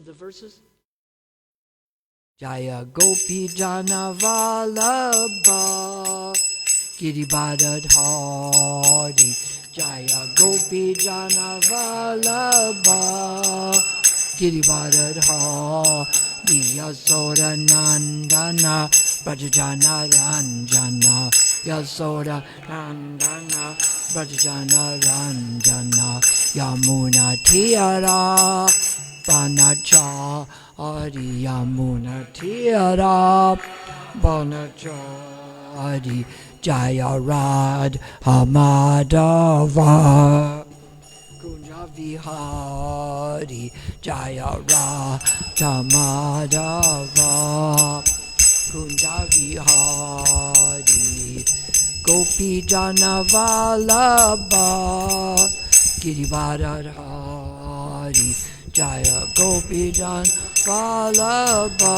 The verses. Jaya Gopi Jana Vallabha Giribadadhari. Jaya Gopi Jana Vallabha Giribadadhari. Yasoda Nandana Brajajana Ranjana. Yasoda Nandana Brajajana Ranjana. Yamuna Tiara Banachari. Yamuna Tiara Banachari. Jaya Radha Madhava Kunja Vihari. Jaya Radha Madhava Kunja Vihari. Gopi Jana Vallabha Giribadadhari. Jaya Gopi Jana Vallabha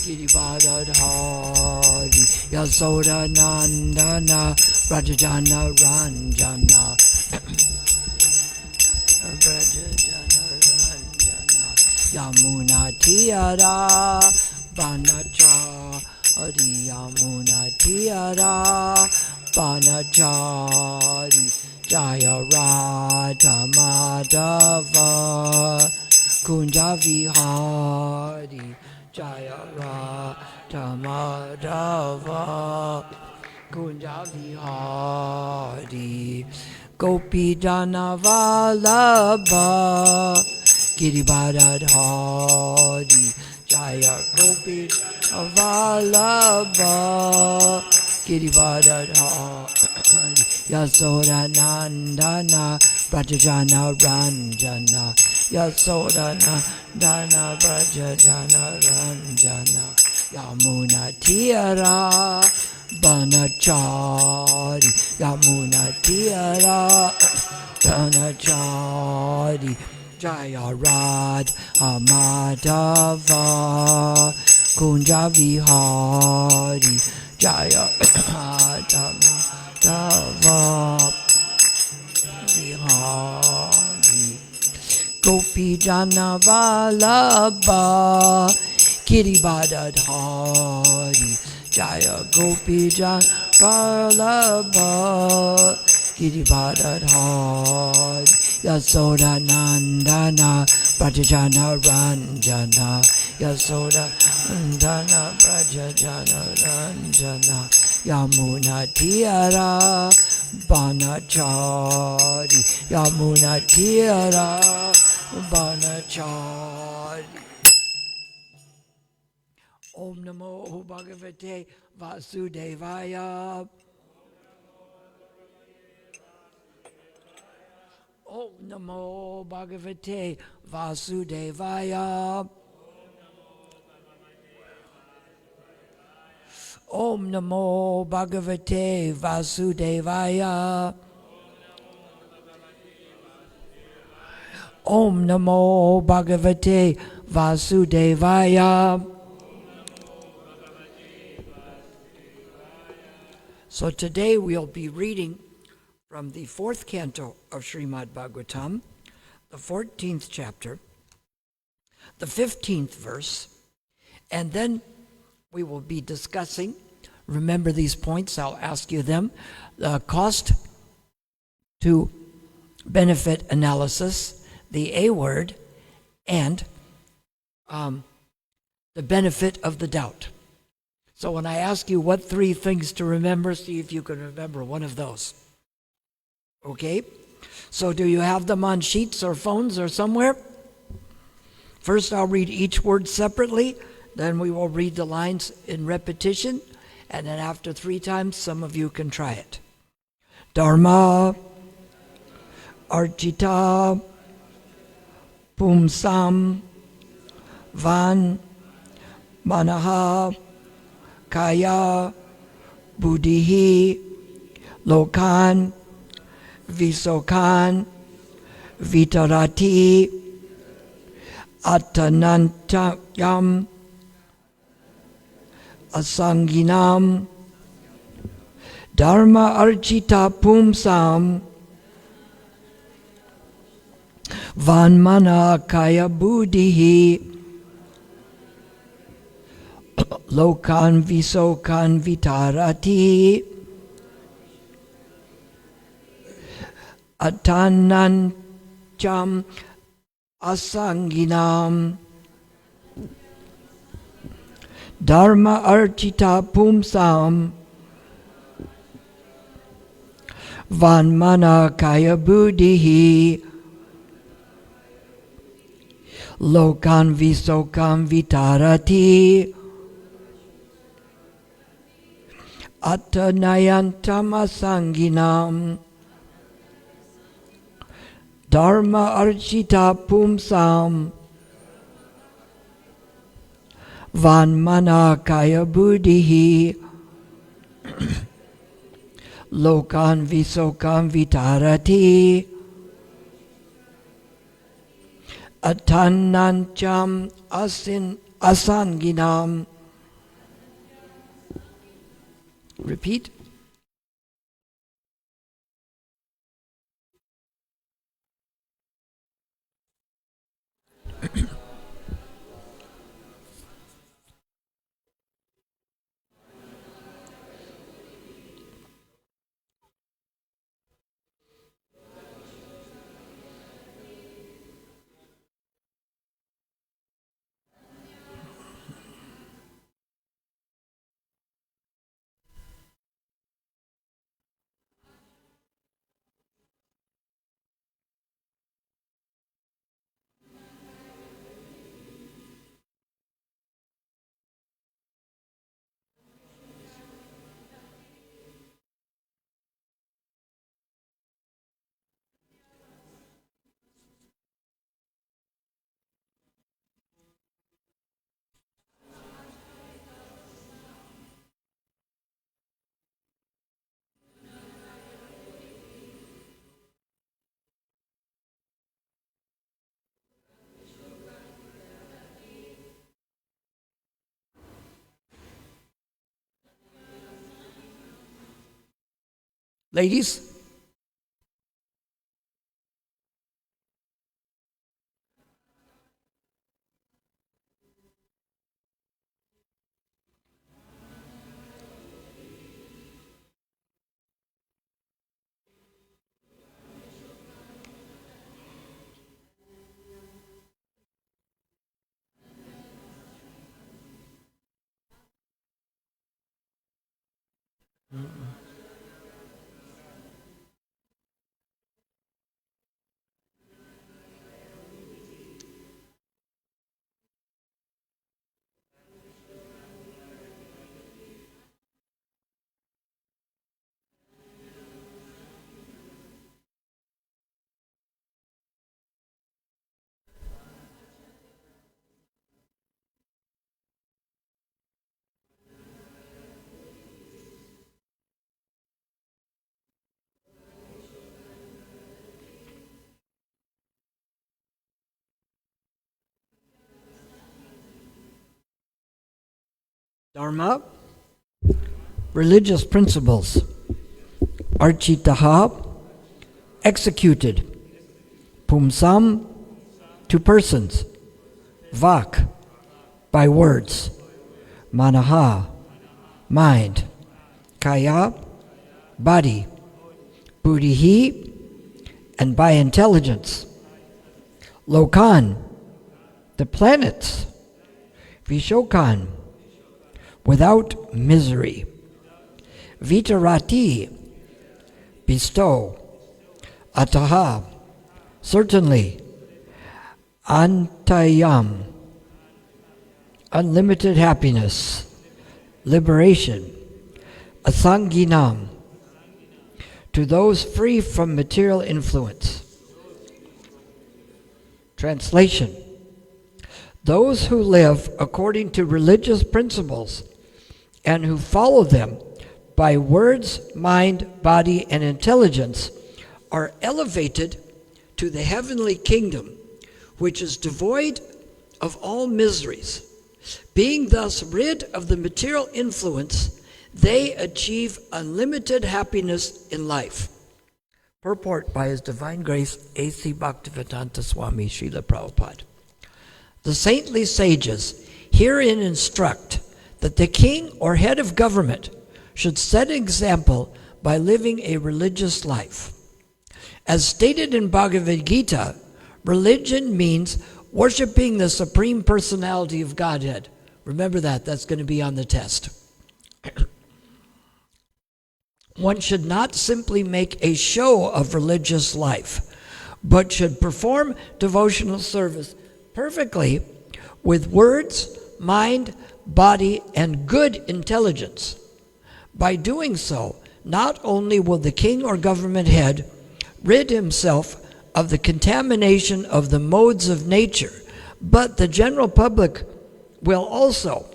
Giribadadhari. Yasoda Nandana Brajajana Ranjana. Brajajana Ranjana. Yamuna Tiara Banachari. Yamuna Tiara Banachari. Jaya Radha Madhava Kunja Vihari. Jaya Radha Madhava Kunja Vihari. Gopi Jana Vallabha Giribadadhari. Jaya Gopi Jana Vallabha Giribadadhari. Yasoda Nandana Brajajana Ranjana. Yasoda Nandana Brajajana Ranjana. Yamuna Tiara Banachari. Yamuna Tiara Banachari. Jaya Radha Madhava Kunja Vihari. Jaya Radha Madhava Vihari. Gopi Jana Vallabha Giribadadhari. Jaya Gopi Jana Vallabha Giribadadhari. Yasoda Nandana Brajajana Ranjana. Yasoda Nandana Brajajana Ranjana. Yamuna Tiara Banachari. Yamuna Tiara Banachari. Om Namo Bhagavate Vasudevaya. Om Namo Bhagavate Vasudevaya. Om Namo Bhagavate Vasudevaya. Om Namo Bhagavate Vasudevaya. So today we'll be reading from the 4th canto of Srimad Bhagavatam, the 14th chapter, the 15th verse, and then we will be discussing, remember these points, I'll ask you them, the cost to benefit analysis, the A word, and the benefit of the doubt. So when I ask you what 3 things to remember, see if you can remember one of those. Okay? So do you have them on sheets or phones or somewhere? First I'll read each word separately, then we will read the lines in repetition, and then after 3 times, some of you can try it. Dharma Archita Pumsam Van Manaha Kaya Buddhihi Lokan Visokan Vitarati Attanantayam Asanginam Dharma Archita Pumsam Vanmana kaya buddhihi lokan visokan vitarati atanancham asanginam dharma archita pumsam vanmana kaya buddhihi lokan visokan vitarati atanayantam asanginam dharma archita pumsam vanmana kaya buddhihi lokan visokan vitarati atanancham asanginam. Repeat. Ladies? Dharma, religious principles. Architaha, executed. Pumsam, to persons. Vak, by words. Manaha, mind. Kaya, body. Buddhihi, and by intelligence. Lokan, the planets. Vishokan, without misery. Vitarati, bestow. Ataha, certainly. Antayam, unlimited happiness, liberation. Asanginam, to those free from material influence. Translation: those who live according to religious principles and who follow them by words, mind, body, and intelligence are elevated to the heavenly kingdom, which is devoid of all miseries. Being thus rid of the material influence, they achieve unlimited happiness in life. Purport by His Divine Grace A.C. Bhaktivedanta Swami Srila Prabhupada. The saintly sages herein instruct that the king or head of government should set an example by living a religious life. As stated in Bhagavad Gita, religion means worshiping the Supreme Personality of Godhead. Remember that, that's going to be on the test. One should not simply make a show of religious life, but should perform devotional service perfectly with words, mind, body, and good intelligence. By doing so, not only will the king or government head rid himself of the contamination of the modes of nature, but the general public will also,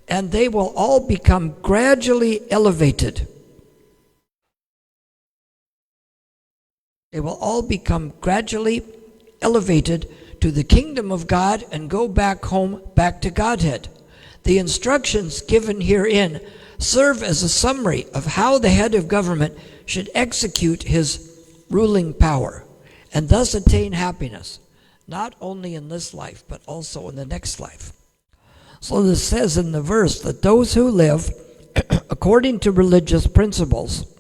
and they will all become gradually elevated. They will all become gradually elevated to the kingdom of God and go back home, back to Godhead. The instructions given herein serve as a summary of how the head of government should execute his ruling power and thus attain happiness, not only in this life, but also in the next life. So this says in the verse that those who live according to religious principles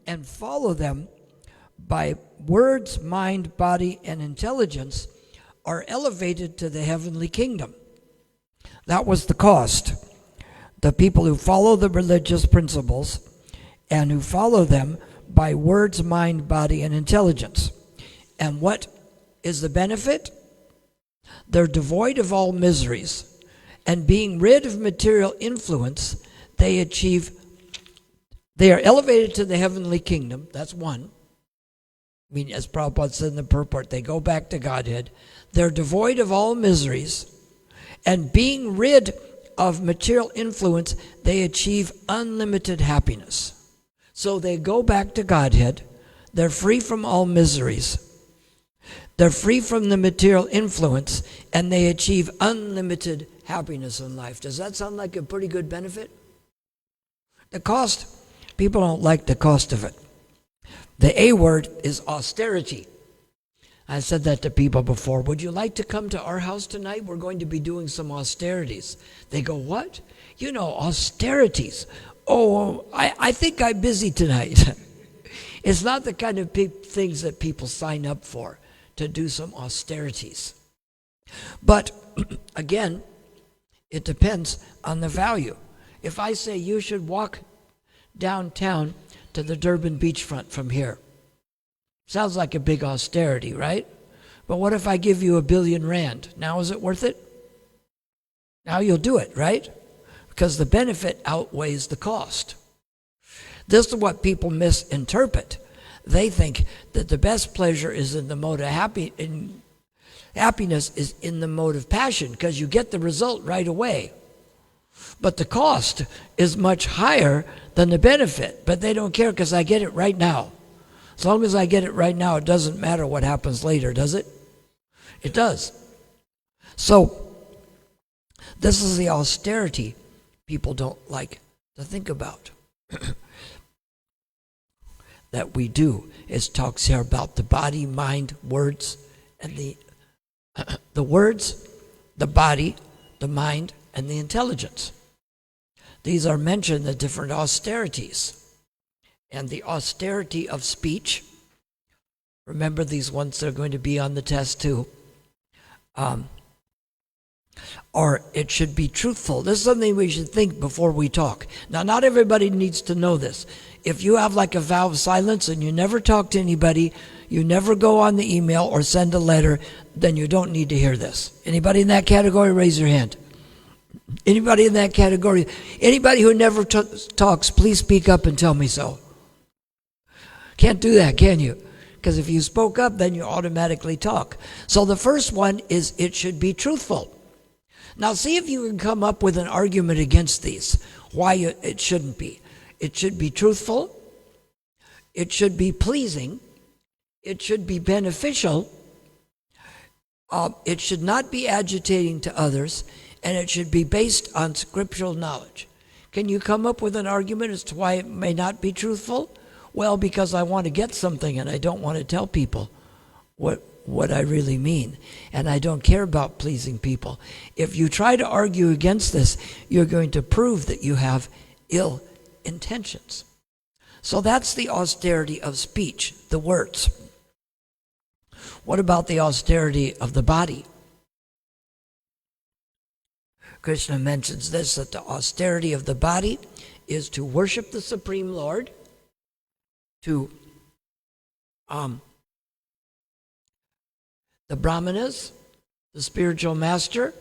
and follow them by words, mind, body, and intelligence are elevated to the heavenly kingdom. That was the cost. The people who follow the religious principles and who follow them by words, mind, body, and intelligence. And what is the benefit? They're devoid of all miseries, and being rid of material influence, they are elevated to the heavenly kingdom. That's one. I mean, as Prabhupada said in the purport, they go back to Godhead. They're devoid of all miseries, and being rid of material influence, they achieve unlimited happiness. So they go back to Godhead. They're free from all miseries. They're free from the material influence, and they achieve unlimited happiness in life. Does that sound like a pretty good benefit? The cost, people don't like the cost of it. The A word is austerity. I said that to people before. Would you like to come to our house tonight? We're going to be doing some austerities. They go, what? You know, austerities. Oh, I think I'm busy tonight. It's not the kind of things that people sign up for, to do some austerities. But again, it depends on the value. If I say you should walk downtown to the Durban beachfront from here, sounds like a big austerity, right? But what if I give you 1 billion rand? Now is it worth it? Now you'll do it, right? Because the benefit outweighs the cost. This is what people misinterpret. They think that the best pleasure is in the mode of happiness is in the mode of passion, because you get the result right away. But the cost is much higher than the benefit. But they don't care because I get it right now. As long as I get it right now, it doesn't matter what happens later, does it? It does. So, this is the austerity people don't like to think about. That we do. It talks here about the body, mind, words, and the words, the body, the mind, and the intelligence. These are mentioned, the different austerities. And the austerity of speech, remember these ones that are going to be on the test too, or it should be truthful. This is something we should think before we talk. Now, not everybody needs to know this. If you have like a vow of silence and you never talk to anybody, you never go on the email or send a letter, then you don't need to hear this. Anybody in that category, raise your hand. Anybody in that category? Anybody who never talks, please speak up and tell me so. Can't do that, can you? Because if you spoke up, then you automatically talk. So the first one is it should be truthful. Now see if you can come up with an argument against these, why it shouldn't be. It should be truthful. It should be pleasing. It should be beneficial. It should not be agitating to others. And it should be based on scriptural knowledge. Can you come up with an argument as to why it may not be truthful? Well, because I want to get something and I don't want to tell people what I really mean. And I don't care about pleasing people. If you try to argue against this, you're going to prove that you have ill intentions. So that's the austerity of speech, the words. What about the austerity of the body? Krishna mentions this, that the austerity of the body is to worship the Supreme Lord, to the brahmanas, the spiritual master,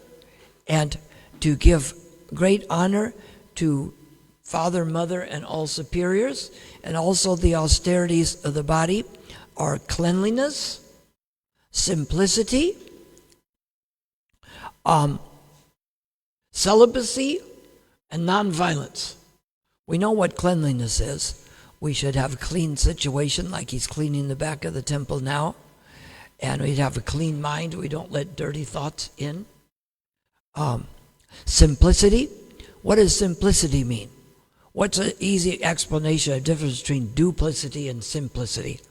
and to give great honor to father, mother, and all superiors. And also the austerities of the body are cleanliness, simplicity, celibacy, and nonviolence. We know what cleanliness is. We should have a clean situation, like he's cleaning the back of the temple now. And we'd have a clean mind. We don't let dirty thoughts in. Simplicity. What does simplicity mean? What's an easy explanation of the difference between duplicity and simplicity?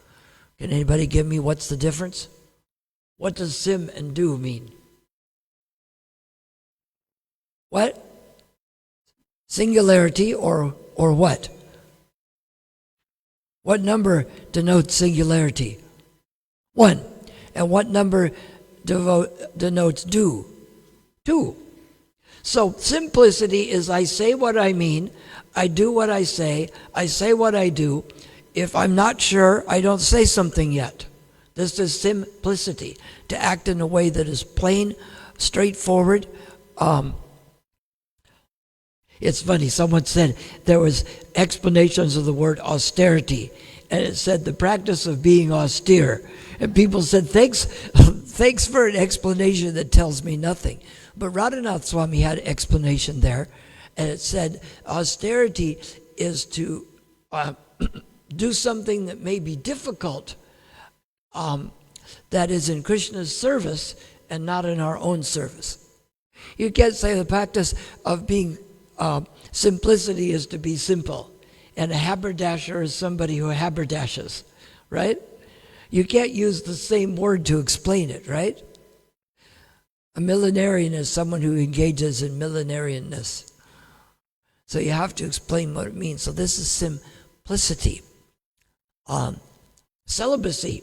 Can anybody give me what's the difference? What does sim and do mean? What? Singularity or what? What number denotes singularity? 1. And what number denotes do? 2. So simplicity is I say what I mean, I do what I say what I do. If I'm not sure, I don't say something yet. This is simplicity, to act in a way that is plain, straightforward. It's funny, someone said there was explanations of the word austerity, and it said the practice of being austere. And people said, thanks for an explanation that tells me nothing. But Radhanath Swami had an explanation there, and it said austerity is to do something that may be difficult, that is in Krishna's service and not in our own service. You can't say the practice of being simplicity is to be simple, and a haberdasher is somebody who haberdashes, right? You can't use the same word to explain it, right? A millenarian is someone who engages in millenarianness. So you have to explain what it means. So this is simplicity. Celibacy.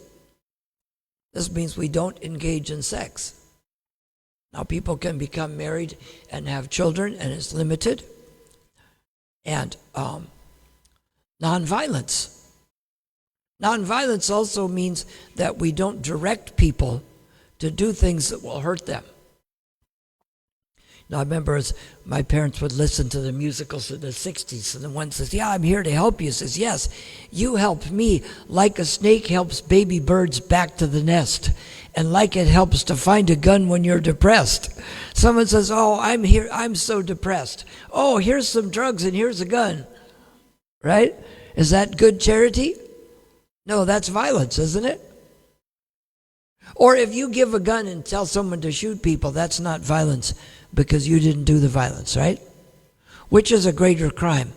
This means we don't engage in sex. Now people can become married and have children, and it's limited. And nonviolence. Nonviolence also means that we don't direct people to do things that will hurt them. Now, I remember as my parents would listen to the musicals in the 60s, and the one says, yeah, I'm here to help you. Says, yes, you help me like a snake helps baby birds back to the nest, and like it helps to find a gun when you're depressed. Someone says, oh, I'm here, I'm so depressed. Oh, here's some drugs and here's a gun. Right? Is that good charity? No, that's violence, isn't it? Or if you give a gun and tell someone to shoot people, that's not violence because you didn't do the violence, right? Which is a greater crime?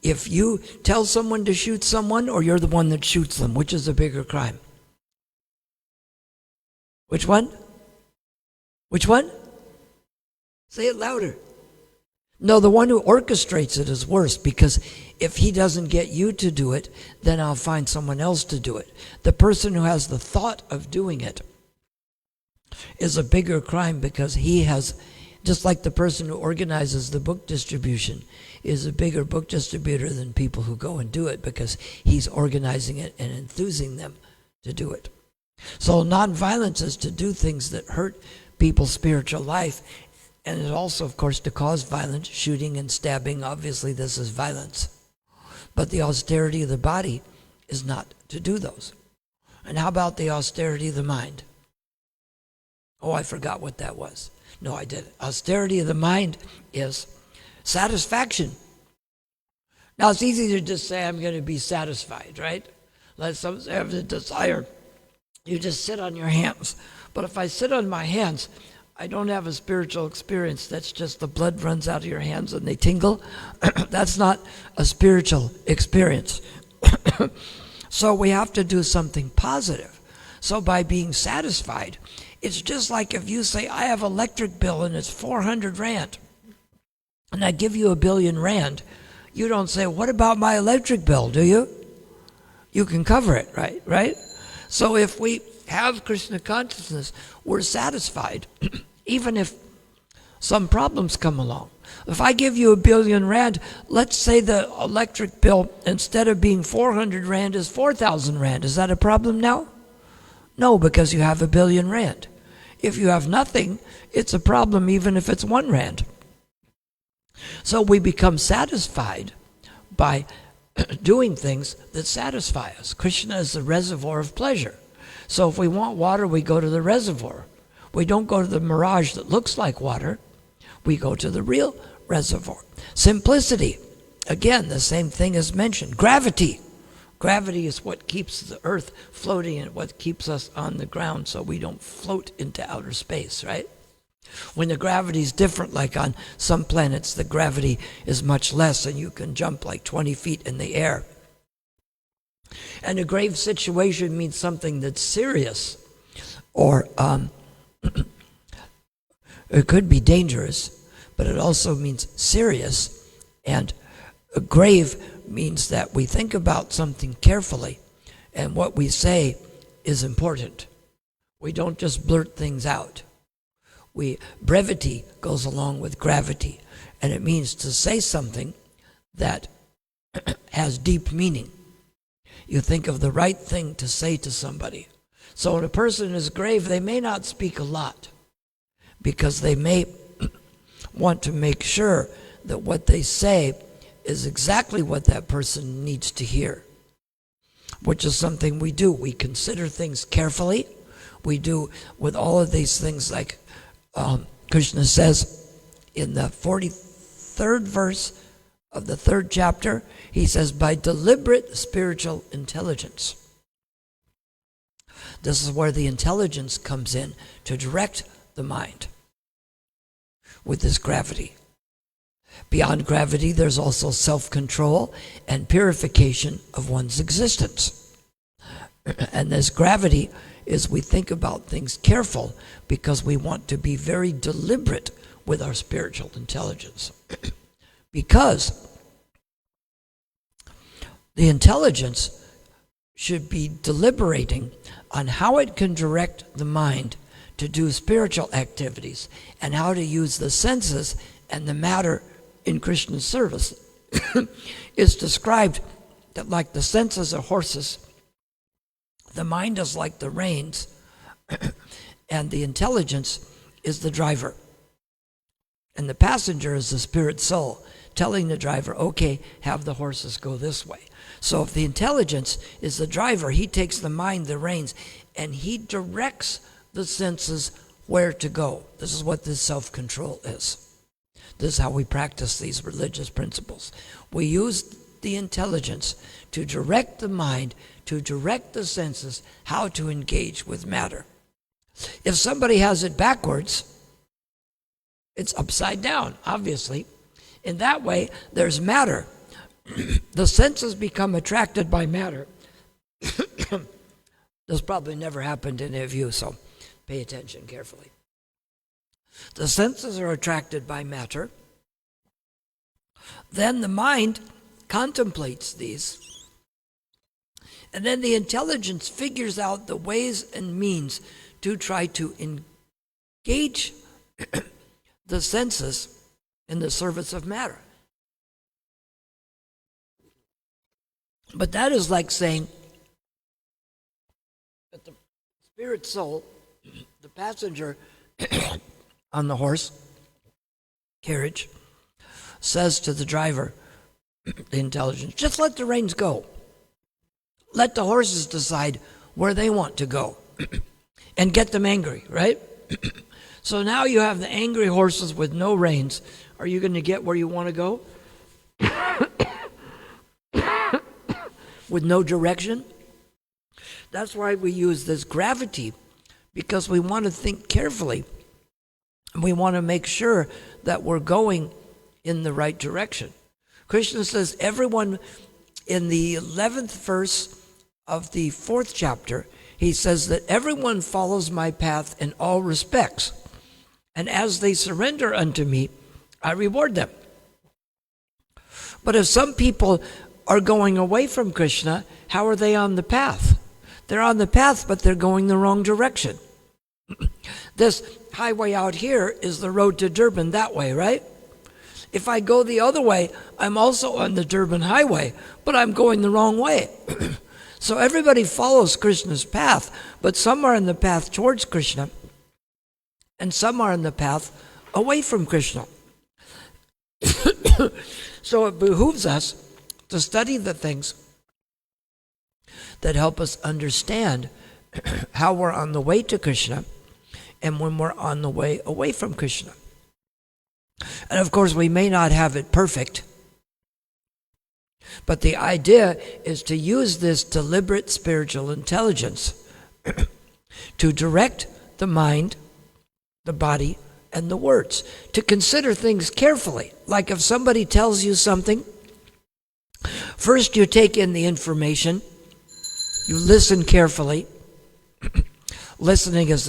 If you tell someone to shoot someone or you're the one that shoots them, which is a bigger crime? Which one? Which one? Say it louder. No, the one who orchestrates it is worse, because if he doesn't get you to do it, then I'll find someone else to do it. The person who has the thought of doing it is a bigger crime, because he has, just like the person who organizes the book distribution is a bigger book distributor than people who go and do it, because he's organizing it and enthusing them to do it. So nonviolence is to do things that hurt people's spiritual life. And it's also, of course, to cause violence, shooting and stabbing. Obviously, this is violence. But the austerity of the body is not to do those. And how about the austerity of the mind? Oh, I forgot what that was. No, I didn't. Austerity of the mind is satisfaction. Now, it's easy to just say, I'm going to be satisfied, right? Let someone have the desire. You just sit on your hands. But if I sit on my hands, I don't have a spiritual experience. That's just the blood runs out of your hands and they tingle. That's not a spiritual experience. So we have to do something positive. So by being satisfied, it's just like if you say, I have electric bill and it's 400 Rand, and I give you 1 billion Rand, you don't say, what about my electric bill, do you? You can cover it, right? So if we have Krishna consciousness, we're satisfied, even if some problems come along. If I give you 1 billion Rand, let's say the electric bill, instead of being 400 Rand, is 4,000 Rand. Is that a problem now? No, because you have 1 billion Rand. If you have nothing, it's a problem even if it's 1 Rand. So we become satisfied by doing things that satisfy us. Krishna is the reservoir of pleasure. So if we want water, we go to the reservoir. We don't go to the mirage that looks like water. We go to the real reservoir. Simplicity. Again, the same thing as mentioned. Gravity. Gravity is what keeps the earth floating and what keeps us on the ground so we don't float into outer space, right? When the gravity is different, like on some planets, the gravity is much less and you can jump like 20 feet in the air. And a grave situation means something that's serious, or it could be dangerous, but it also means serious. And a grave means that we think about something carefully, and what we say is important. We don't just blurt things out. Brevity goes along with gravity, and it means to say something that has deep meaning. You think of the right thing to say to somebody. So when a person is grave, they may not speak a lot, because they may want to make sure that what they say is exactly what that person needs to hear, which is something we do. We consider things carefully. We do with all of these things, like Krishna says in the 43rd verse of the 3rd chapter, he says, by deliberate spiritual intelligence. This is where the intelligence comes in to direct the mind with this gravity. Beyond gravity, there's also self-control and purification of one's existence. And this gravity is we think about things careful because we want to be very deliberate with our spiritual intelligence. Because the intelligence should be deliberating on how it can direct the mind to do spiritual activities and how to use the senses and the matter in Krishna's service. It's described that like the senses are horses, the mind is like the reins, and the intelligence is the driver. And the passenger is the spirit soul, telling the driver, okay, have the horses go this way. So if the intelligence is the driver, he takes the mind, the reins, and he directs the senses where to go. This is what this self-control is. This is how we practice these religious principles. We use the intelligence to direct the mind, to direct the senses, how to engage with matter. If somebody has it backwards, it's upside down, obviously. In that way, there's matter. The senses become attracted by matter. This probably never happened to any of you, so pay attention carefully. The senses are attracted by matter. Then the mind contemplates these. And then the intelligence figures out the ways and means to try to engage the senses in the service of matter. But that is like saying that the spirit soul, the passenger on the horse carriage, says to the driver, the intelligence, just let the reins go. Let the horses decide where they want to go and get them angry, right? So now you have the angry horses with no reins. Are you going to get where you want to go? With no direction? That's why we use this gravity, because we want to think carefully. We want to make sure that we're going in the right direction. Krishna says everyone in the 11th verse of the 4th chapter, he says that everyone follows my path in all respects, and as they surrender unto me, I reward them. But if some people are going away from Krishna, how are they on the path? They're on the path, but they're going the wrong direction. This highway out here is the road to Durban that way, right? If I go the other way, I'm also on the Durban highway, but I'm going the wrong way. So everybody follows Krishna's path, but some are in the path towards Krishna, and some are in the path away from Krishna. So it behooves us to study the things that help us understand how we're on the way to Krishna and when we're on the way away from Krishna. And of course, we may not have it perfect, but the idea is to use this deliberate spiritual intelligence to direct the mind, the body, and the words, to consider things carefully. Like if somebody tells you something, first you take in the information, you listen carefully. Listening is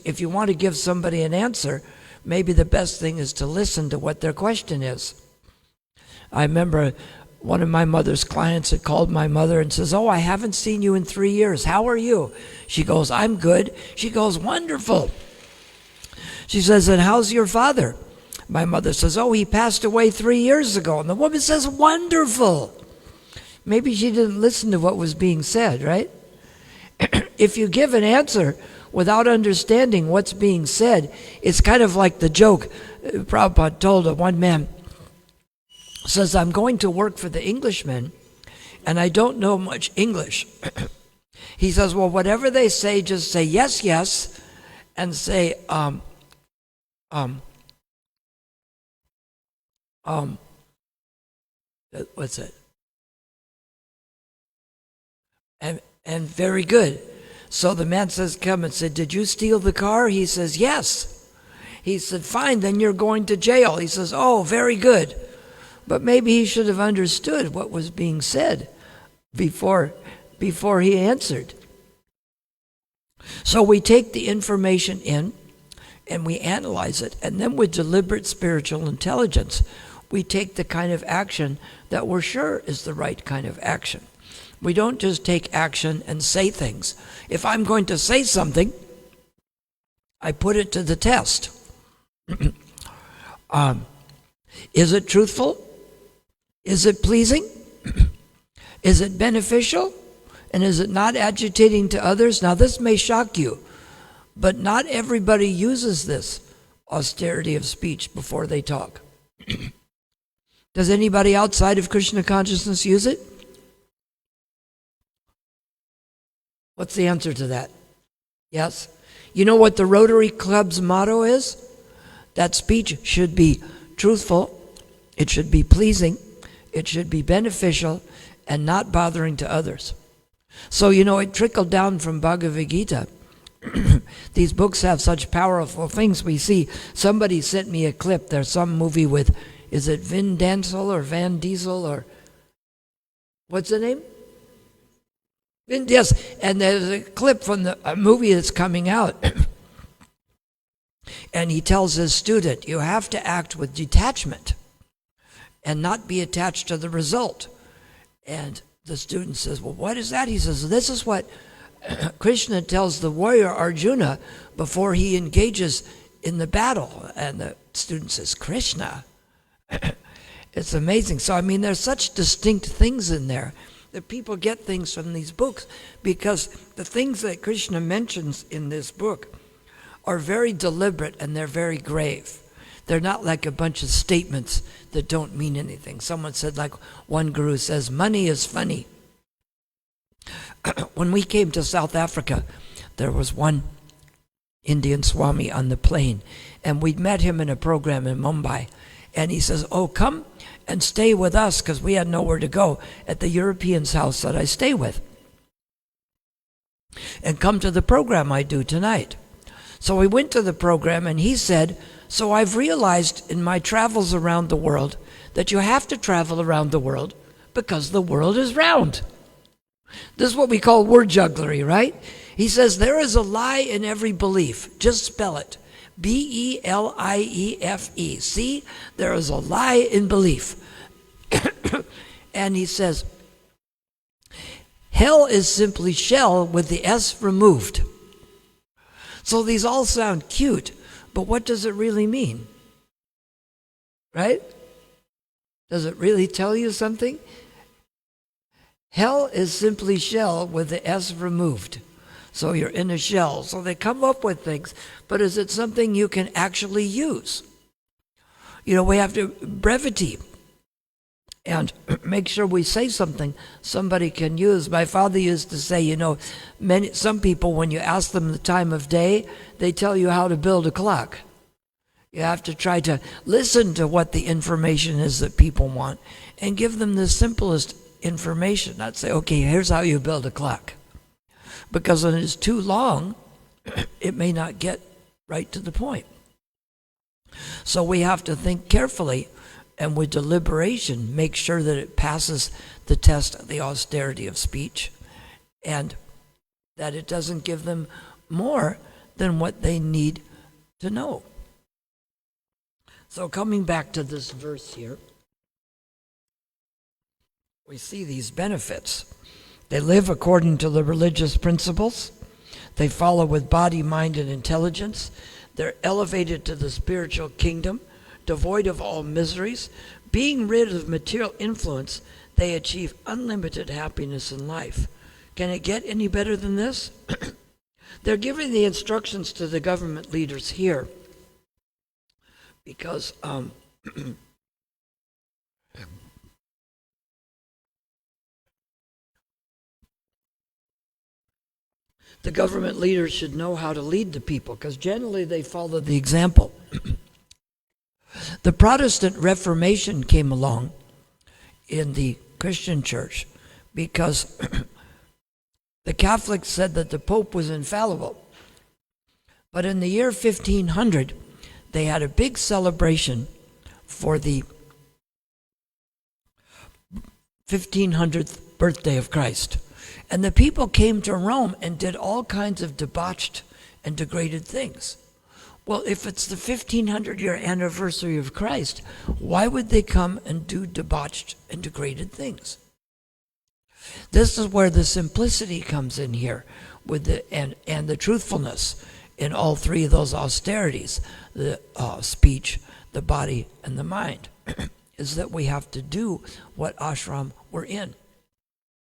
if you want to give somebody an answer, maybe the best thing is to listen to what their question is. I remember one of my mother's clients had called my mother and says, "Oh, I haven't seen you in 3 years. How are you?" She goes, "I'm good." She goes, "Wonderful." She says, "And how's your father?" My mother says, "Oh, he passed away 3 years ago." And the woman says, "Wonderful." Maybe she didn't listen to what was being said, right? If you give an answer without understanding what's being said, it's kind of like the joke Prabhupada told of one man. Says, "I'm going to work for the Englishmen, and I don't know much English." He says, "Well, whatever they say, just say yes, yes, and say, what's it? And very good." So the man says, "Come," and said, "Did you steal the car?" He says, "Yes." He said, "Fine, then you're going to jail." He says, "Oh, very good." But maybe he should have understood what was being said before he answered. So we take the information in and we analyze it, and then with deliberate spiritual intelligence, we take the kind of action that we're sure is the right kind of action. We don't just take action and say things. If I'm going to say something, I put it to the test. Is it truthful? Is it pleasing? Is it beneficial? And is it not agitating to others? Now this may shock you, but not everybody uses this austerity of speech before they talk. Does anybody outside of Krishna consciousness use it? What's the answer to that? Yes? You know what the Rotary Club's motto is? That speech should be truthful, it should be pleasing, it should be beneficial, and not bothering to others. So, it trickled down from Bhagavad Gita. These books have such powerful things. We see, somebody sent me a clip. There's some movie with, is it Vin Diesel or Van Diesel or, what's the name? Yes, and there's a clip from a movie that's coming out. And he tells his student, you have to act with detachment and not be attached to the result. And the student says, well, what is that? He says, this is what Krishna tells the warrior Arjuna before he engages in the battle. And the student says, Krishna? It's amazing. So, there's such distinct things in there that people get things from these books, because the things that Krishna mentions in this book are very deliberate and they're very grave. They're not like a bunch of statements that don't mean anything. Someone said, like one guru says, money is funny. When we came to South Africa, there was one Indian Swami on the plane, and we'd met him in a program in Mumbai. And he says, oh, come and stay with us, because we had nowhere to go, at the European's house that I stay with. And come to the program I do tonight. So we went to the program, and he said, so I've realized in my travels around the world that you have to travel around the world because the world is round. This is what we call word jugglery, right? He says there is a lie in every belief. Just spell it. B-E-L-I-E-F-E. See, there is a lie in belief. And he says, hell is simply shell with the S removed. So these all sound cute, but what does it really mean? Right? Does it really tell you something? Hell is simply shell with the S removed. So you're in a shell. So they come up with things, but is it something you can actually use? You know, we have to brevity and make sure we say something somebody can use. My father used to say, you know, some people, when you ask them the time of day, they tell you how to build a clock. You have to try to listen to what the information is that people want and give them the simplest information, not say, okay, here's how you build a clock. Because when it's too long, it may not get right to the point. So we have to think carefully and with deliberation make sure that it passes the test of the austerity of speech and that it doesn't give them more than what they need to know. So coming back to this verse here, we see these benefits. They live according to the religious principles. They follow with body, mind, and intelligence. They're elevated to the spiritual kingdom, devoid of all miseries. Being rid of material influence, they achieve unlimited happiness in life. Can it get any better than this? They're giving the instructions to the government leaders here because the government leaders should know how to lead the people because generally they follow the example. The Protestant Reformation came along in the Christian church because the Catholics said that the Pope was infallible. But in the year 1500, they had a big celebration for the 1500th birthday of Christ. And the people came to Rome and did all kinds of debauched and degraded things. Well, if it's the 1500-year anniversary of Christ, why would they come and do debauched and degraded things? This is where the simplicity comes in here, with and the truthfulness in all three of those austerities, the speech, the body, and the mind, is that we have to do what ashram we're in.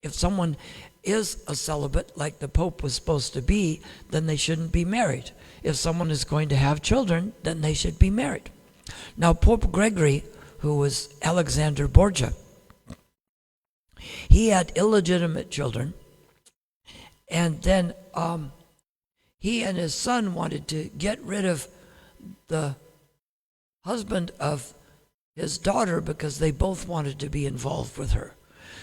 If someone is a celibate like the Pope was supposed to be, then they shouldn't be married. If someone is going to have children, then they should be married. Now, Pope Gregory, who was Alexander Borgia, he had illegitimate children, and then he and his son wanted to get rid of the husband of his daughter because they both wanted to be involved with her.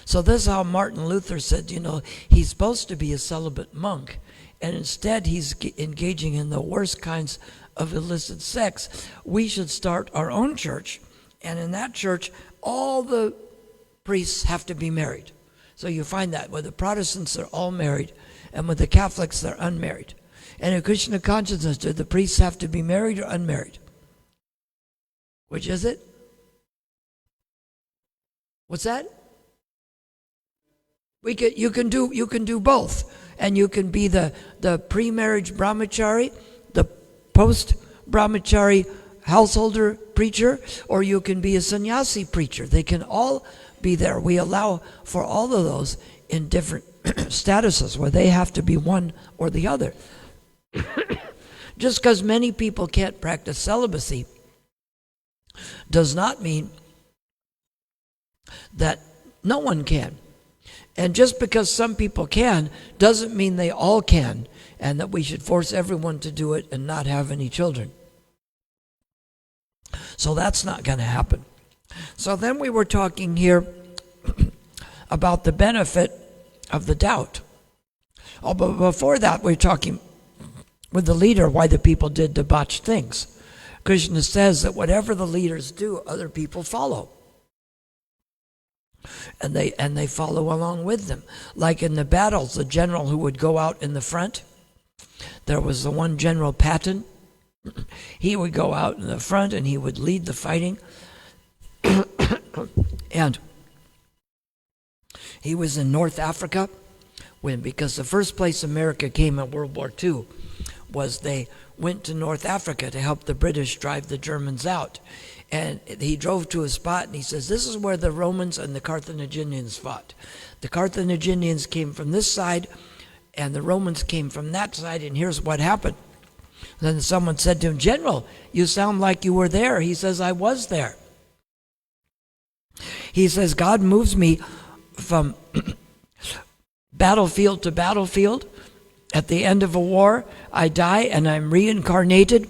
So this is how Martin Luther said, you know, he's supposed to be a celibate monk, and instead he's engaging in the worst kinds of illicit sex. We should start our own church, and in that church, all the priests have to be married. So you find that with the Protestants, they're all married, and with the Catholics, they're unmarried. And in Krishna consciousness, do the priests have to be married or unmarried? Which is it? What's that? You can do both, and you can be the pre-marriage brahmachari, the post-brahmachari householder preacher, or you can be a sannyasi preacher. They can all be there. We allow for all of those in different statuses where they have to be one or the other. Just because many people can't practice celibacy does not mean that no one can. And just because some people can doesn't mean they all can, and that we should force everyone to do it and not have any children. So that's not going to happen. So then we were talking here about the benefit of the doubt. Oh, but before that, we were talking with the leader why the people did debauched things. Krishna says that whatever the leaders do, other people follow. and they follow along with them. Like in the battles, the general who would go out in the front, there was the one General Patton. He would go out in the front and he would lead the fighting. And he was in North Africa because the first place America came in World War II was they went to North Africa to help the British drive the Germans out. And he drove to a spot and he says, this is where the Romans and the Carthaginians fought. The Carthaginians came from this side and the Romans came from that side, and here's what happened. Then someone said to him, General, you sound like you were there. He says, I was there. He says, God moves me from battlefield to battlefield. At the end of a war, I die and I'm reincarnated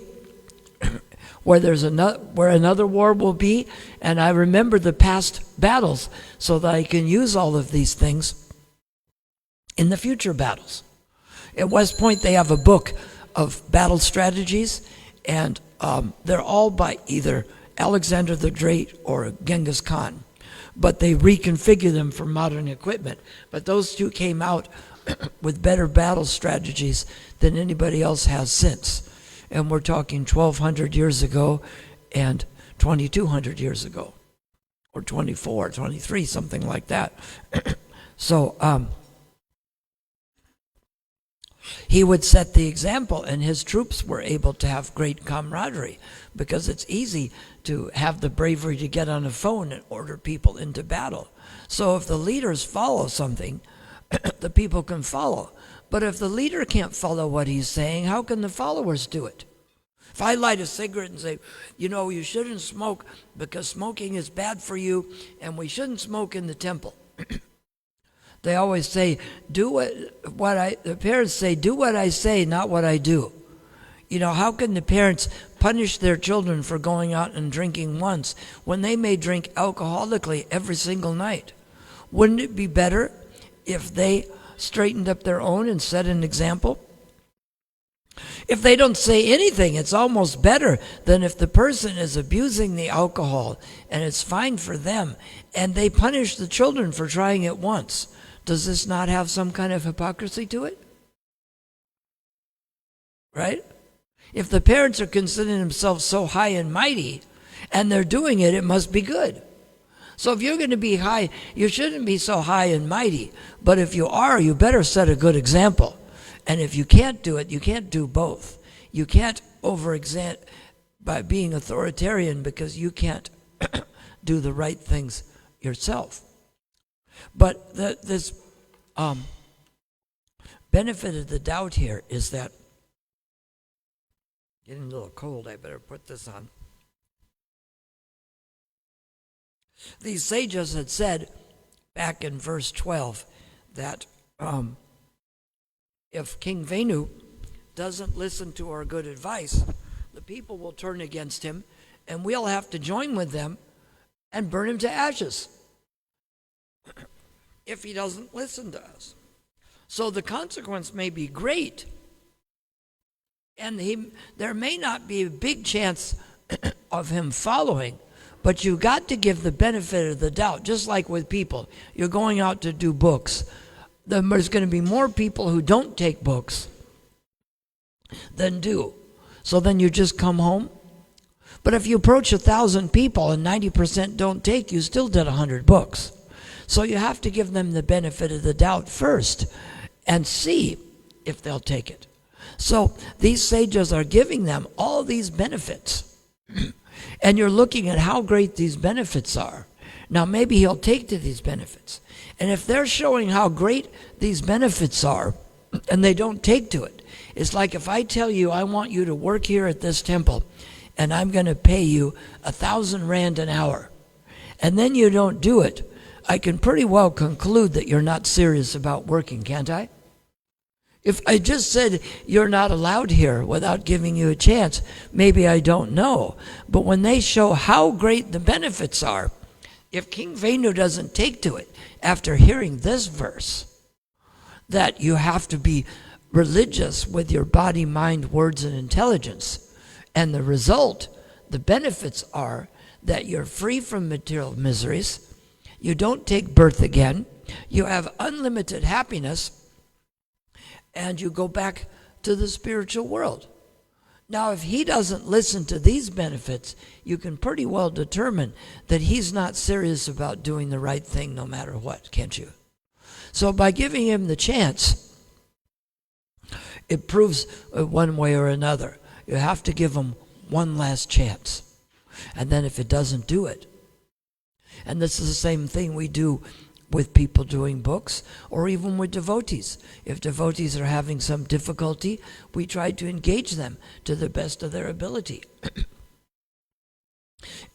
where another war will be, and I remember the past battles so that I can use all of these things in the future battles. At West Point, they have a book of battle strategies, and they're all by either Alexander the Great or Genghis Khan, but they reconfigure them for modern equipment. But those two came out with better battle strategies than anybody else has since. And we're talking 1,200 years ago and 2,200 years ago, or 24, 23, something like that. So he would set the example, and his troops were able to have great camaraderie because it's easy to have the bravery to get on a phone and order people into battle. So if the leaders follow something, the people can follow. But if the leader can't follow what he's saying, how can the followers do it? If I light a cigarette and say, you shouldn't smoke because smoking is bad for you, and we shouldn't smoke in the temple. They always say, the parents say, do what I say, not what I do. How can the parents punish their children for going out and drinking once when they may drink alcoholically every single night? Wouldn't it be better if they straightened up their own and set an example? If they don't say anything, it's almost better than if the person is abusing the alcohol and it's fine for them and they punish the children for trying it once. Does this not have some kind of hypocrisy to it? Right? If the parents are considering themselves so high and mighty and they're doing it, it must be good. So if you're going to be high, you shouldn't be so high and mighty. But if you are, you better set a good example. And if you can't do it, you can't do both. You can't overexert by being authoritarian because you can't do the right things yourself. But this benefit of the doubt here is that, getting a little cold, I better put this on. These sages had said back in verse 12 that if King Venu doesn't listen to our good advice, the people will turn against him and we'll have to join with them and burn him to ashes if he doesn't listen to us. So the consequence may be great, and there may not be a big chance of him following, but you got to give the benefit of the doubt. Just like with people, you're going out to do books. There's going to be more people who don't take books than do. So then you just come home. But if you approach 1,000 people and 90% don't take, you still did 100 books. So you have to give them the benefit of the doubt first and see if they'll take it. So these sages are giving them all these benefits. And you're looking at how great these benefits are. Now maybe he'll take to these benefits. And if they're showing how great these benefits are and they don't take to it, it's like if I tell you I want you to work here at this temple and I'm going to pay you 1,000 rand an hour, and then you don't do it, I can pretty well conclude that you're not serious about working, can't I? If I just said you're not allowed here without giving you a chance, maybe I don't know. But when they show how great the benefits are, if King Venu doesn't take to it after hearing this verse, that you have to be religious with your body, mind, words, and intelligence, and the result, the benefits are that you're free from material miseries, You don't take birth again. You have unlimited happiness, and you go back to the spiritual world. Now, if he doesn't listen to these benefits, you can pretty well determine that he's not serious about doing the right thing no matter what, can't you? So by giving him the chance, it proves one way or another. You have to give him one last chance. And then if it doesn't do it, and this is the same thing we do with people doing books, or even with devotees. If devotees are having some difficulty, we try to engage them to the best of their ability.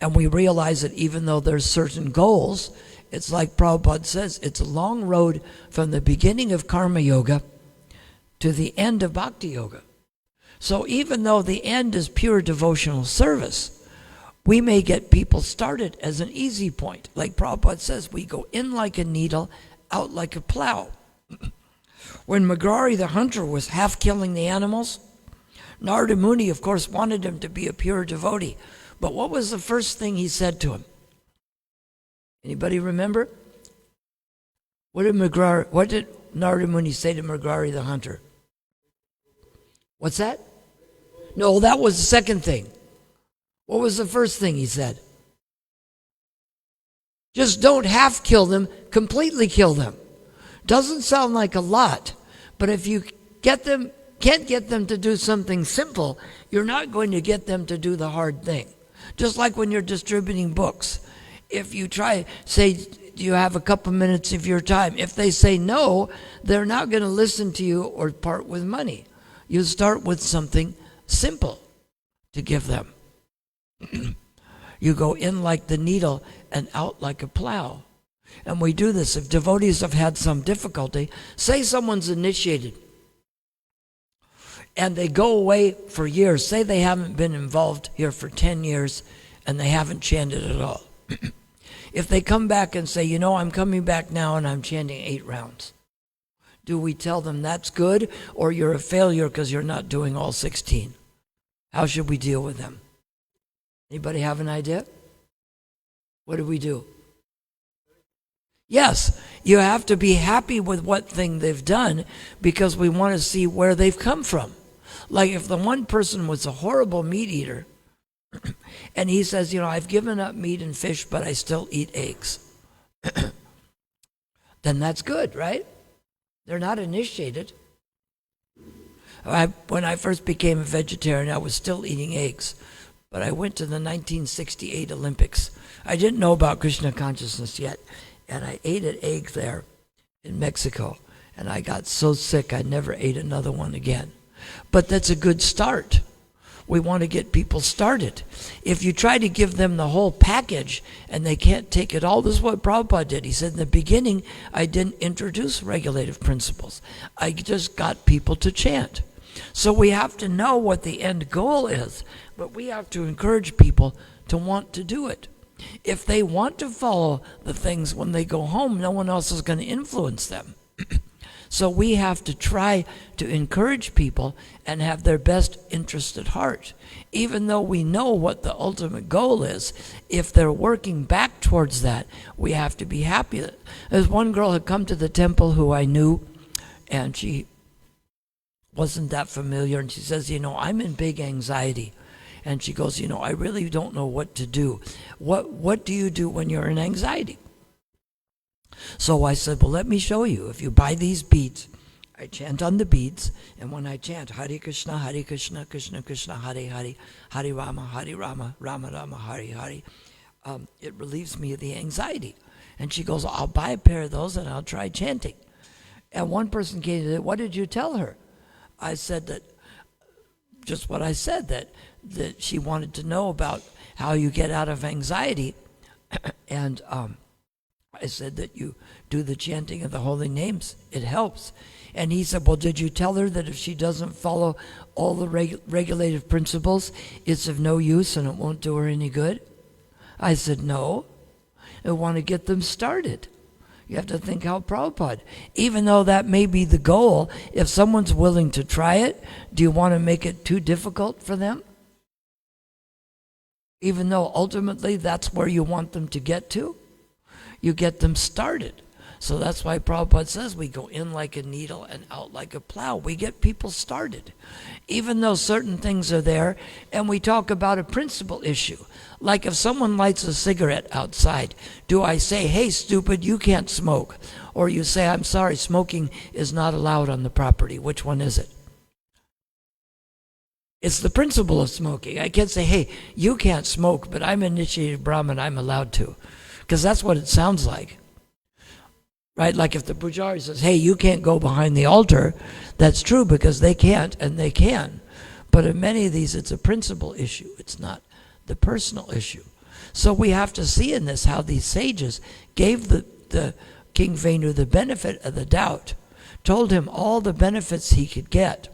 And we realize that even though there's certain goals, it's like Prabhupada says, it's a long road from the beginning of Karma Yoga to the end of Bhakti Yoga. So even though the end is pure devotional service, we may get people started as an easy point. Like Prabhupada says, we go in like a needle, out like a plow. When Magrari the hunter was half killing the animals, Narada Muni, of course, wanted him to be a pure devotee. But what was the first thing he said to him? Anybody remember? What did Narada Muni say to Magrari the hunter? What's that? No, that was the second thing. What was the first thing he said? Just don't half kill them, completely kill them. Doesn't sound like a lot, but if you can't get them to do something simple, you're not going to get them to do the hard thing. Just like when you're distributing books. If you say, do you have a couple minutes of your time? If they say no, they're not going to listen to you or part with money. You start with something simple to give them. You go in like the needle and out like a plow. And we do this. If devotees have had some difficulty, say someone's initiated and they go away for years. Say they haven't been involved here for 10 years and they haven't chanted at all. If they come back and say, I'm coming back now and I'm chanting 8 rounds. Do we tell them that's good, or you're a failure because you're not doing all 16? How should we deal with them? Anybody have an idea? What do we do? Yes, you have to be happy with what thing they've done, because we want to see where they've come from. Like if the one person was a horrible meat eater, and he says, I've given up meat and fish, but I still eat eggs. Then that's good, right? They're not initiated. When I first became a vegetarian, I was still eating eggs. But I went to the 1968 Olympics. I didn't know about Krishna consciousness yet. And I ate an egg there in Mexico. And I got so sick, I never ate another one again. But that's a good start. We want to get people started. If you try to give them the whole package and they can't take it all, this is what Prabhupada did. He said, in the beginning, I didn't introduce regulative principles. I just got people to chant. So we have to know what the end goal is, but we have to encourage people to want to do it. If they want to follow the things when they go home, no one else is going to influence them. So we have to try to encourage people and have their best interest at heart. Even though we know what the ultimate goal is, if they're working back towards that, we have to be happy. There's one girl had come to the temple who I knew, and she wasn't that familiar, and she says, I'm in big anxiety. And she goes, I really don't know what to do. What do you do when you're in anxiety? So I said, well, let me show you. If you buy these beads, I chant on the beads, and when I chant Hare Krishna, Krishna Krishna, Hare Hare, Hare Rama, Rama Rama, Hare Hare, it relieves me of the anxiety. And she goes, I'll buy a pair of those and I'll try chanting. And one person came to me, what did you tell her? I said that, just what I said, that she wanted to know about how you get out of anxiety. And I said that you do the chanting of the holy names. It helps. And he said, well, did you tell her that if she doesn't follow all the regulative principles, it's of no use and it won't do her any good? I said, no. I want to get them started. You have to think how Prabhupada, even though that may be the goal, if someone's willing to try it, do you want to make it too difficult for them? Even though ultimately that's where you want them to get to? you get them started. So that's why Prabhupada says we go in like a needle and out like a plow. We get people started, even though certain things are there, and we talk about a principle issue. Like if someone lights a cigarette outside, do I say, hey, stupid, you can't smoke? Or you say, I'm sorry, smoking is not allowed on the property. Which one is it? It's the principle of smoking. I can't say, hey, you can't smoke, but I'm initiated Brahmin, I'm allowed to. Because that's what it sounds like. Right? Like if the pujari says, hey, you can't go behind the altar, that's true because they can't and they can. But in many of these, it's a principle issue. It's not the personal issue. So we have to see in this how these sages gave the King Venu the benefit of the doubt, told him all the benefits he could get.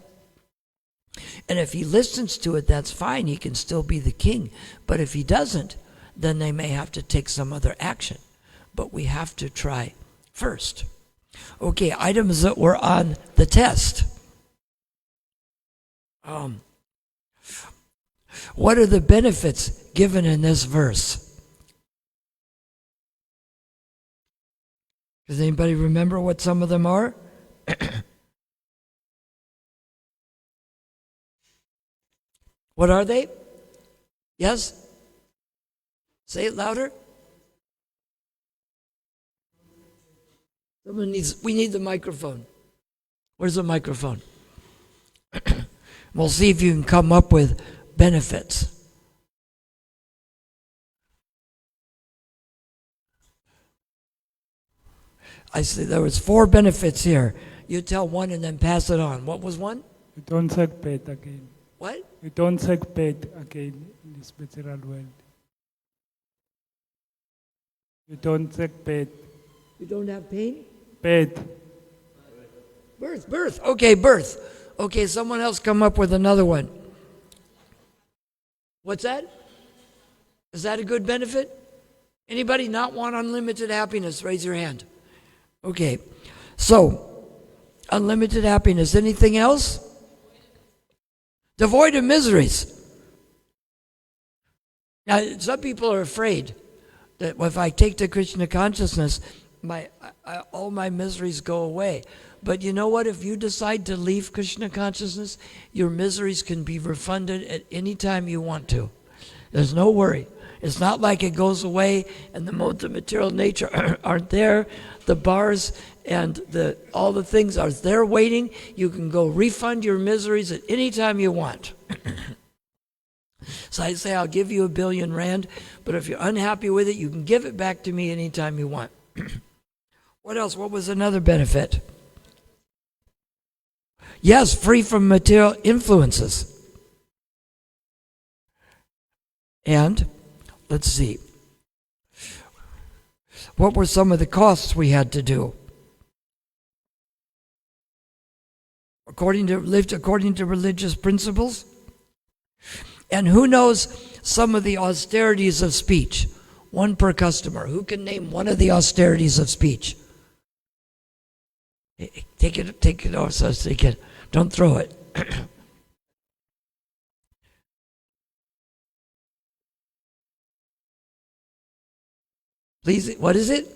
And if he listens to it, that's fine. He can still be the king. But if he doesn't, then they may have to take some other action. But we have to try first. Okay, items that were on the test. What are the benefits given in this verse? Does anybody remember what some of them are? What are they? Yes? Say it louder. We need the microphone. Where's the microphone? We'll see if you can come up with benefits. I see there was 4 benefits here. You tell one and then pass it on. What was one? You don't take pain again. What? You don't take pain again in the spiritual world. You don't take pain. You don't have pain? Pain. Birth. Okay, birth. Okay, someone else come up with another one. What's that? Is that a good benefit? Anybody not want unlimited happiness? Raise your hand. Okay, so unlimited happiness. Anything else? Devoid of miseries. Now, some people are afraid that if I take to Krishna consciousness, all my miseries go away. But you know what? If you decide to leave Krishna consciousness, your miseries can be refunded at any time you want to. There's no worry. It's not like it goes away and the modes of material nature aren't there. The bars and all the things are there waiting. You can go refund your miseries at any time you want. So I say, I'll give you 1 billion rand, but if you're unhappy with it, you can give it back to me anytime you want. What else? What was another benefit? Yes, free from material influences. And, let's see. What were some of the costs we had to do? According to religious principles? And who knows some of the austerities of speech? One per customer. Who can name one of the austerities of speech? Take it off so they can. Don't throw it. Please, what is it?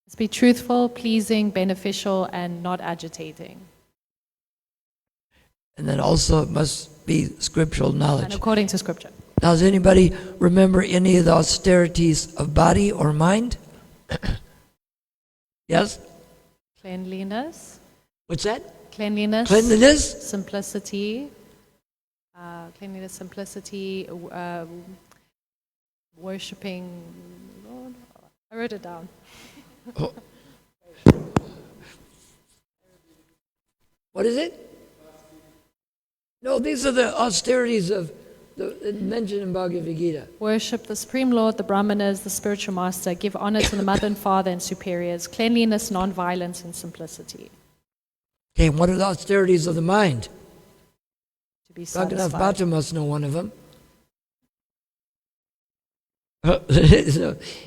Let's be truthful, pleasing, beneficial, and not agitating. And then also it must be scriptural knowledge. And according to scripture. Now, does anybody remember any of the austerities of body or mind? Yes? Cleanliness. What's that? Cleanliness. Cleanliness? Simplicity. Cleanliness, simplicity, worshipping Lord. I wrote it down. Oh. What is it? No, these are the austerities of mentioned in Bhagavad Gita. Worship the Supreme Lord, the Brahmanas, the spiritual master, give honor to the mother and father and superiors, cleanliness, non-violence, and simplicity. Okay, and what are the austerities of the mind? To be Bhagavatam satisfied. Bhatta must know one of them.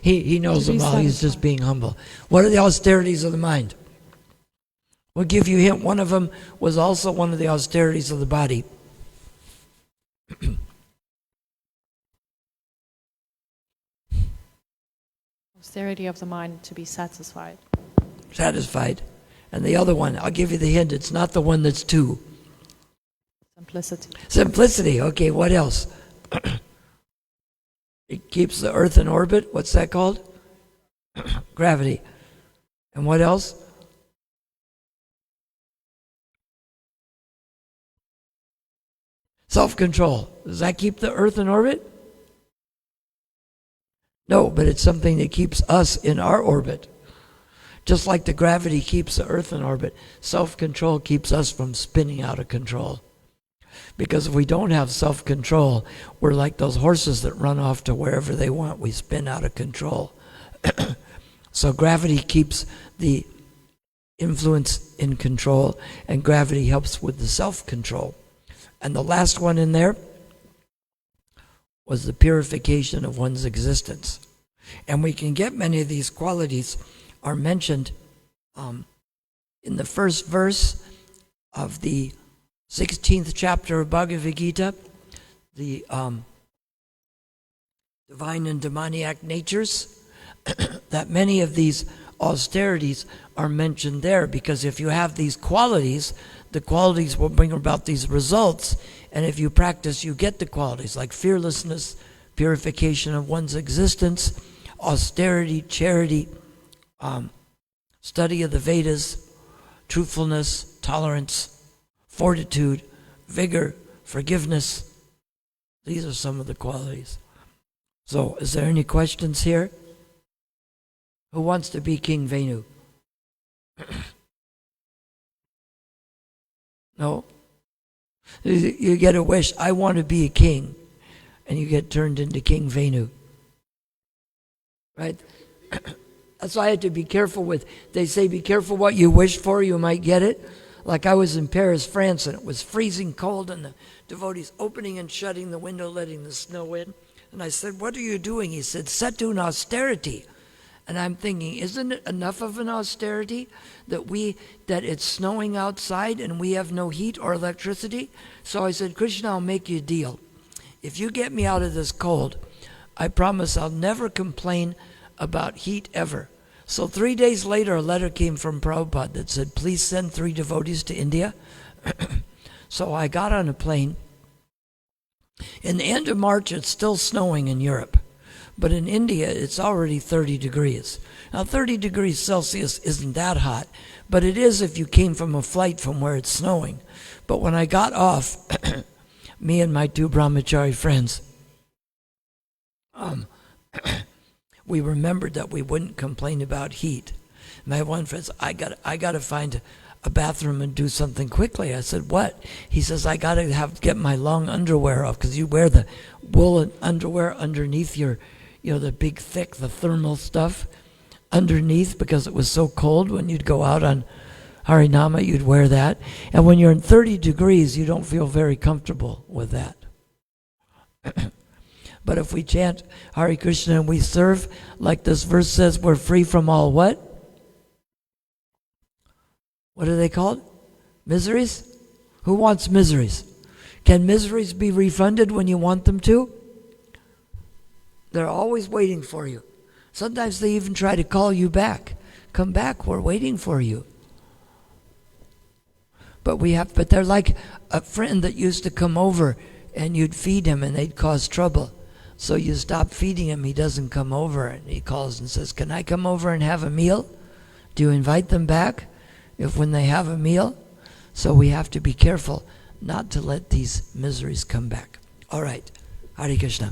he knows them all. He's just being humble. What are the austerities of the mind? We'll give you a hint. One of them was also one of the austerities of the body. Austerity of the mind to be satisfied. Satisfied. And the other one, I'll give you the hint, it's not the one that's two. Simplicity. Simplicity. Okay, what else? It keeps the earth in orbit. What's that called? Gravity. And what else? Self-control. Does that keep the earth in orbit? No, but it's something that keeps us in our orbit. Just like the gravity keeps the earth in orbit, self-control keeps us from spinning out of control. Because if we don't have self-control, we're like those horses that run off to wherever they want. We spin out of control. So gravity keeps the influence in control, and gravity helps with the self-control. And the last one in there was the purification of one's existence. And we can get many of these qualities are mentioned in the first verse of the 16th chapter of Bhagavad Gita, the divine and demoniac natures, that many of these austerities are mentioned there, because if you have these qualities, the qualities will bring about these results, and if you practice, you get the qualities like fearlessness, purification of one's existence, austerity, charity, study of the Vedas, truthfulness, tolerance, fortitude, vigor, forgiveness. These are some of the qualities. So, is there any questions here? Who wants to be King Venu? No? You get a wish, I want to be a king, and you get turned into King Venu. Right? That's why I had to be careful with, they say be careful what you wish for, you might get it. Like I was in Paris, France, and it was freezing cold, and the devotees opening and shutting the window, letting the snow in. And I said, what are you doing? He said, set to an austerity. And I'm thinking, isn't it enough of an austerity that it's snowing outside and we have no heat or electricity? So I said, Krishna, I'll make you a deal. If you get me out of this cold, I promise I'll never complain about heat ever. So 3 days later, a letter came from Prabhupada that said, please send 3 devotees to India. So I got on a plane. In the end of March, it's still snowing in Europe. But in India, it's already 30 degrees. Now, 30 degrees Celsius isn't that hot, but it is if you came from a flight from where it's snowing. But when I got off, me and my 2 brahmachari friends, we remembered that we wouldn't complain about heat. My one friend said, I got to find a bathroom and do something quickly. I said, what? He says, I got to get my long underwear off, because you wear the woolen underwear underneath your, the big thick, the thermal stuff underneath, because it was so cold when you'd go out on Harinama, you'd wear that. And when you're in 30 degrees, you don't feel very comfortable with that. But if we chant Hare Krishna and we serve, like this verse says, we're free from all what? What are they called? Miseries? Who wants miseries? Can miseries be refunded when you want them to? They're always waiting for you. Sometimes they even try to call you back. Come back, we're waiting for you. But they're like a friend that used to come over and you'd feed him and they'd cause trouble. So you stop feeding him, he doesn't come over, and he calls and says, can I come over and have a meal? Do you invite them back when they have a meal? So we have to be careful not to let these miseries come back. All right. Hare Krishna.